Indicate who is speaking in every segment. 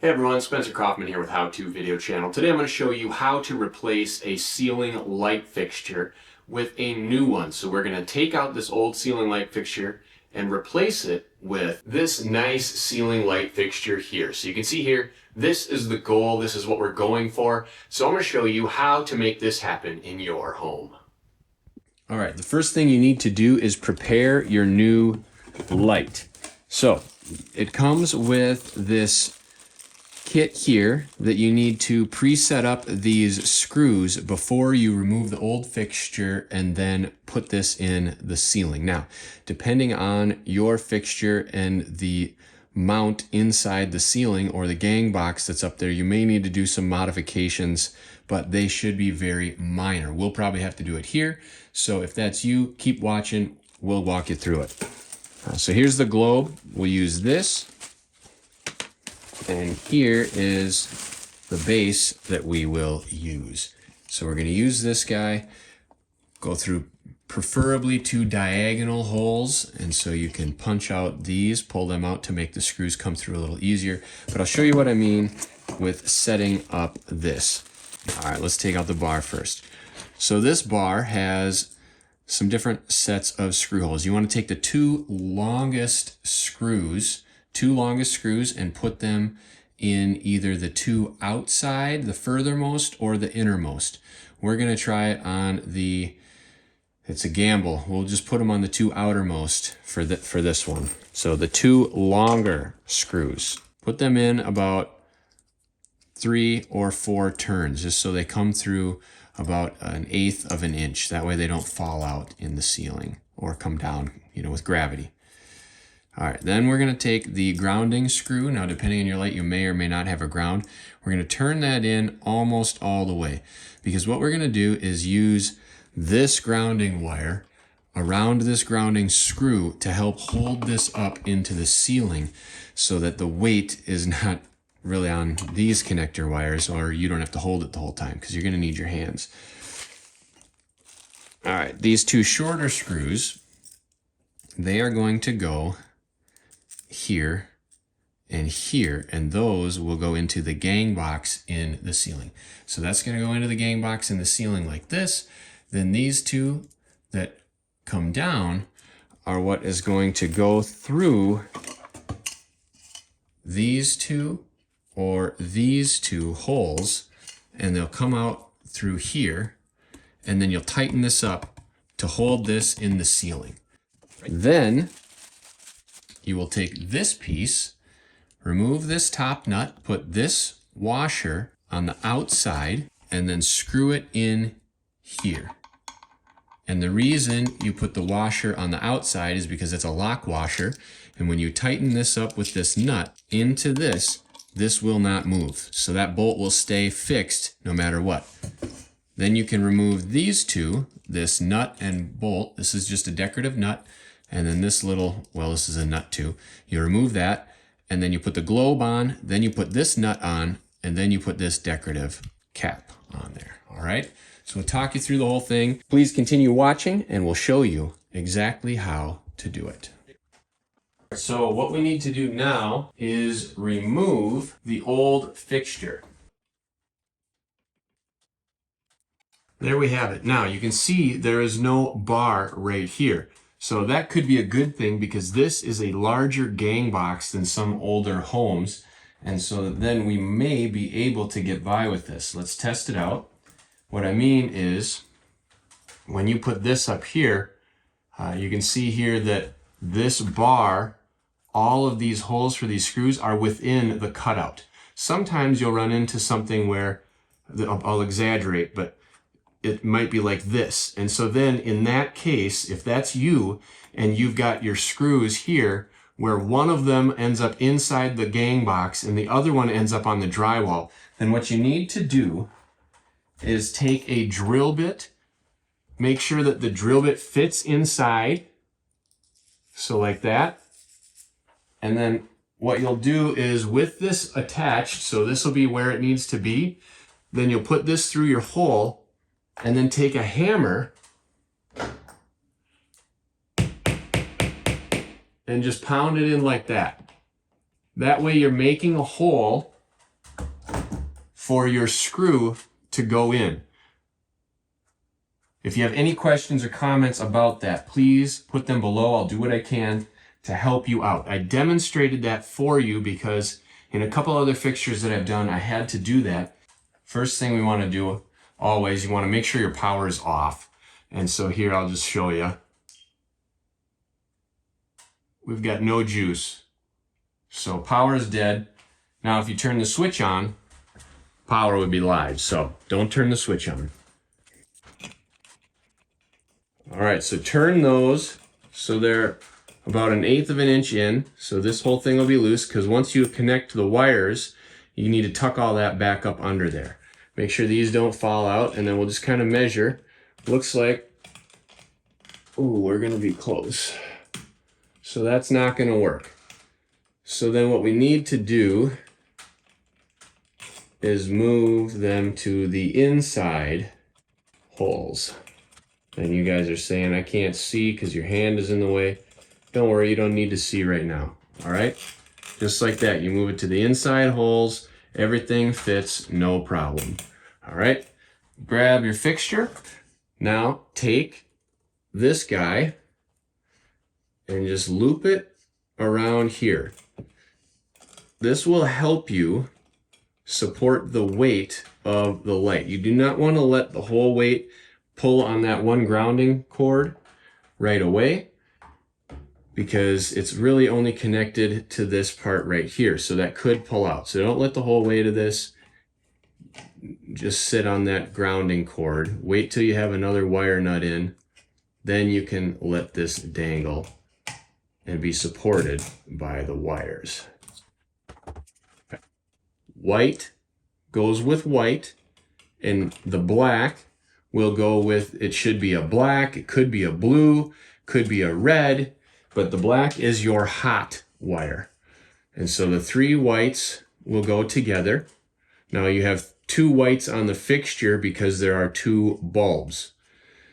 Speaker 1: Hey everyone, Spencer Kaufman here with How To Video Channel. Today I'm going to show you how to replace a ceiling light fixture with a new one. So we're going to take out this old ceiling light fixture and replace it with this nice ceiling light fixture here. So you can see here, this is the goal, this is what we're going for. So I'm going to show you how to make this happen in your home. All right, the first thing you need to do is prepare your new light. So it comes with this kit here that you need to pre-set up these screws before you remove the old fixture and then put this in the ceiling. Now, depending on your fixture and the mount inside the ceiling or the gang box that's up there, you may need to do some modifications, but they should be very minor. We'll probably have to do it here. So if that's you, keep watching. We'll walk you through it. So here's the globe. We'll use this. And here is the base that we will use. So we're going to use this guy, go through preferably 2 diagonal holes. And so you can punch out these, pull them out to make the screws come through a little easier. But I'll show you what I mean with setting up this. All right, let's take out the bar first. So this bar has some different sets of screw holes. You want to take the 2 longest screws and put them in either the 2 outside, the furthermost, or the innermost. We're going to try it on it's a gamble. We'll just put them on the 2 outermost for this one. So the 2 longer screws, put them in about 3 or 4 turns, just so they come through about 1/8 of an inch. That way they don't fall out in the ceiling or come down, with gravity. All right, then we're going to take the grounding screw. Now, depending on your light, you may or may not have a ground. We're going to turn that in almost all the way, because what we're going to do is use this grounding wire around this grounding screw to help hold this up into the ceiling so that the weight is not really on these connector wires, or you don't have to hold it the whole time because you're going to need your hands. All right, these 2 shorter screws, they are going to go here and here, and those will go into the gang box in the ceiling. So that's going to go into the gang box in the ceiling like this. Then these 2 that come down are what is going to go through these 2 or these 2 holes, and they'll come out through here, and then you'll tighten this up to hold this in the ceiling. Then you will take this piece, remove this top nut, put this washer on the outside, and then screw it in here. And the reason you put the washer on the outside is because it's a lock washer, and when you tighten this up with this nut into this will not move. So that bolt will stay fixed no matter what. Then you can remove these 2, this nut and bolt. This is just a decorative nut. And then this this is a nut too. You remove that, and then you put the globe on, then you put this nut on, and then you put this decorative cap on there. All right? So we'll talk you through the whole thing. Please continue watching, and we'll show you exactly how to do it. So what we need to do now is remove the old fixture. There we have it. Now you can see there is no bar right here. So that could be a good thing, because this is a larger gang box than some older homes. And so then we may be able to get by with this. Let's test it out. What I mean is, when you put this up here, you can see here that this bar, all of these holes for these screws are within the cutout. Sometimes you'll run into something where, I'll exaggerate, but it might be like this. And so then in that case, if that's you and you've got your screws here where one of them ends up inside the gang box and the other one ends up on the drywall, then what you need to do is take a drill bit, make sure that the drill bit fits inside. So like that. And then what you'll do is, with this attached, so this will be where it needs to be, then you'll put this through your hole, and then take a hammer and just pound it in like that. That way you're making a hole for your screw to go in. If you have any questions or comments about that, please put them below. I'll do what I can to help you out. I demonstrated that for you because in a couple other fixtures that I've done, I had to do that. First thing we want to do, always, you want to make sure your power is off. And so here, I'll just show you. We've got no juice. So power is dead. Now, if you turn the switch on, power would be live. So don't turn the switch on. All right, so turn those so they're about 1/8 of an inch in. So this whole thing will be loose because once you connect to the wires, you need to tuck all that back up under there. Make sure these don't fall out, and then we'll just kind of measure. Looks like, ooh, we're gonna be close. So that's not gonna work. So then what we need to do is move them to the inside holes. And you guys are saying, I can't see because your hand is in the way. Don't worry, you don't need to see right now, all right? Just like that, you move it to the inside holes, everything fits, no problem, all right? Grab your fixture. Now take this guy and just loop it around here. This will help you support the weight of the light. You do not want to let the whole weight pull on that one grounding cord right away because it's really only connected to this part right here. So that could pull out. So don't let the whole weight of this just sit on that grounding cord. Wait till you have another wire nut in. Then you can let this dangle and be supported by the wires. White goes with white, and the black will go with, it should be a black, it could be a blue, could be a red, but the black is your hot wire. And so the 3 whites will go together. Now you have 2 whites on the fixture because there are 2 bulbs.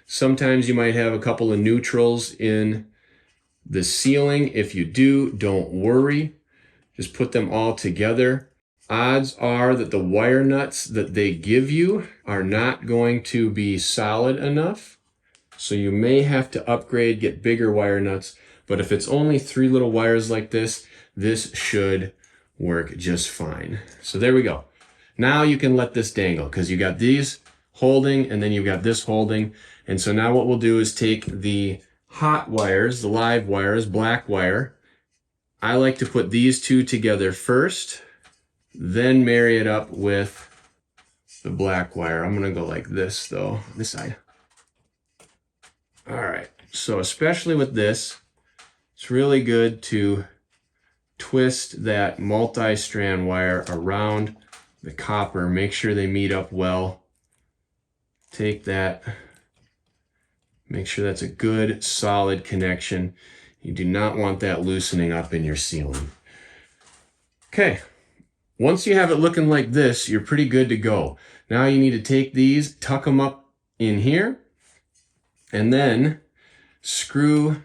Speaker 1: Sometimes you might have a couple of neutrals in the ceiling. If you do, don't worry. Just put them all together. Odds are that the wire nuts that they give you are not going to be solid enough. So you may have to upgrade, get bigger wire nuts. But if it's only 3 little wires like this, this should work just fine. So there we go. Now you can let this dangle because you got these holding and then you've got this holding. And so now what we'll do is take the hot wires, the live wires, black wire. I like to put these 2 together first, then marry it up with the black wire. I'm gonna go like this though, this side. All right, so especially with this, it's really good to twist that multi-strand wire around the copper. Make sure they meet up well. Take that, make sure that's a good solid connection. You do not want that loosening up in your ceiling. Okay. Once you have it looking like this, you're pretty good to go. Now you need to take these, tuck them up in here, and then screw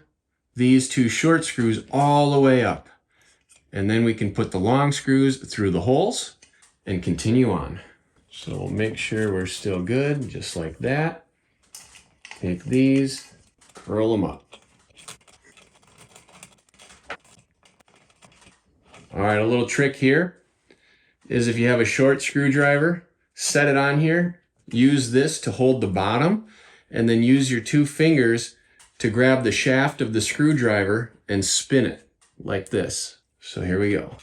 Speaker 1: these 2 short screws all the way up. And then we can put the long screws through the holes and continue on. So we'll make sure we're still good, just like that. Take these, curl them up. All right, a little trick here is if you have a short screwdriver, set it on here, use this to hold the bottom, and then use your 2 fingers to grab the shaft of the screwdriver and spin it like this. So here we go.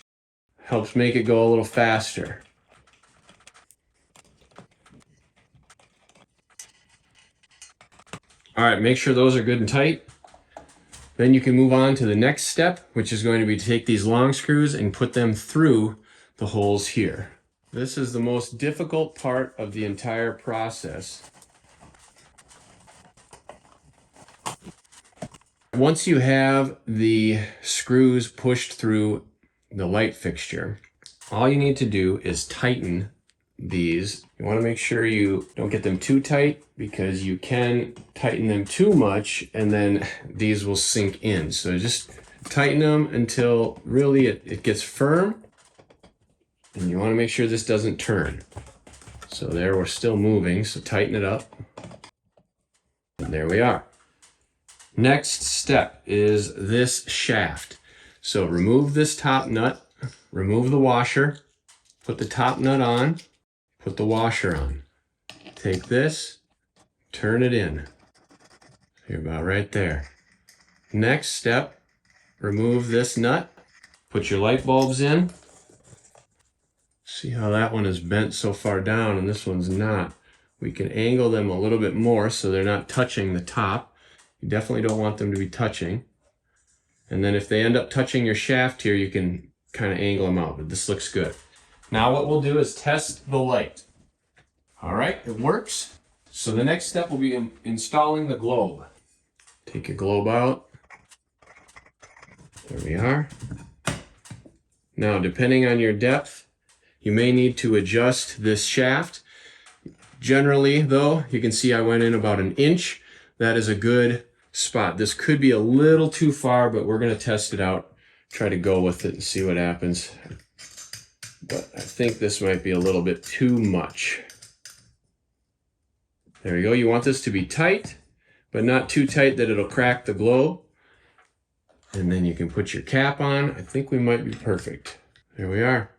Speaker 1: Helps make it go a little faster. All right, make sure those are good and tight. Then you can move on to the next step, which is going to be to take these long screws and put them through the holes here. This is the most difficult part of the entire process. Once you have the screws pushed through the light fixture, all you need to do is tighten these. You want to make sure you don't get them too tight because you can tighten them too much and then these will sink in. So just tighten them until really it gets firm. And you want to make sure this doesn't turn. So there, we're still moving, so tighten it up. And there we are. Next step is this shaft. So remove this top nut, remove the washer, put the top nut on, put the washer on. Take this, turn it in. You're about right there. Next step, remove this nut, put your light bulbs in. See how that one is bent so far down and this one's not. We can angle them a little bit more so they're not touching the top. You definitely don't want them to be touching. And then if they end up touching your shaft here, you can kind of angle them out, but this looks good. Now what we'll do is test the light. All right, it works. So the next step will be installing the globe. Take your globe out. There we are. Now, depending on your depth, you may need to adjust this shaft. Generally, though, you can see I went in about 1 inch. That is a good spot. This could be a little too far, but we're going to test it out. Try to go with it and see what happens. But I think this might be a little bit too much. There we go. You want this to be tight, but not too tight that it'll crack the globe. And then you can put your cap on. I think we might be perfect. There we are.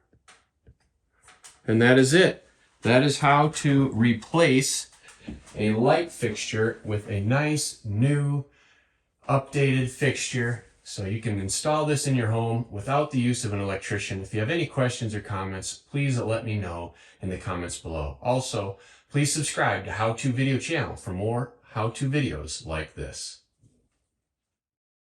Speaker 1: And that is it. That is how to replace a light fixture with a nice new updated fixture. So you can install this in your home without the use of an electrician. If you have any questions or comments, please let me know in the comments below. Also, please subscribe to How To Video channel for more how-to videos like this.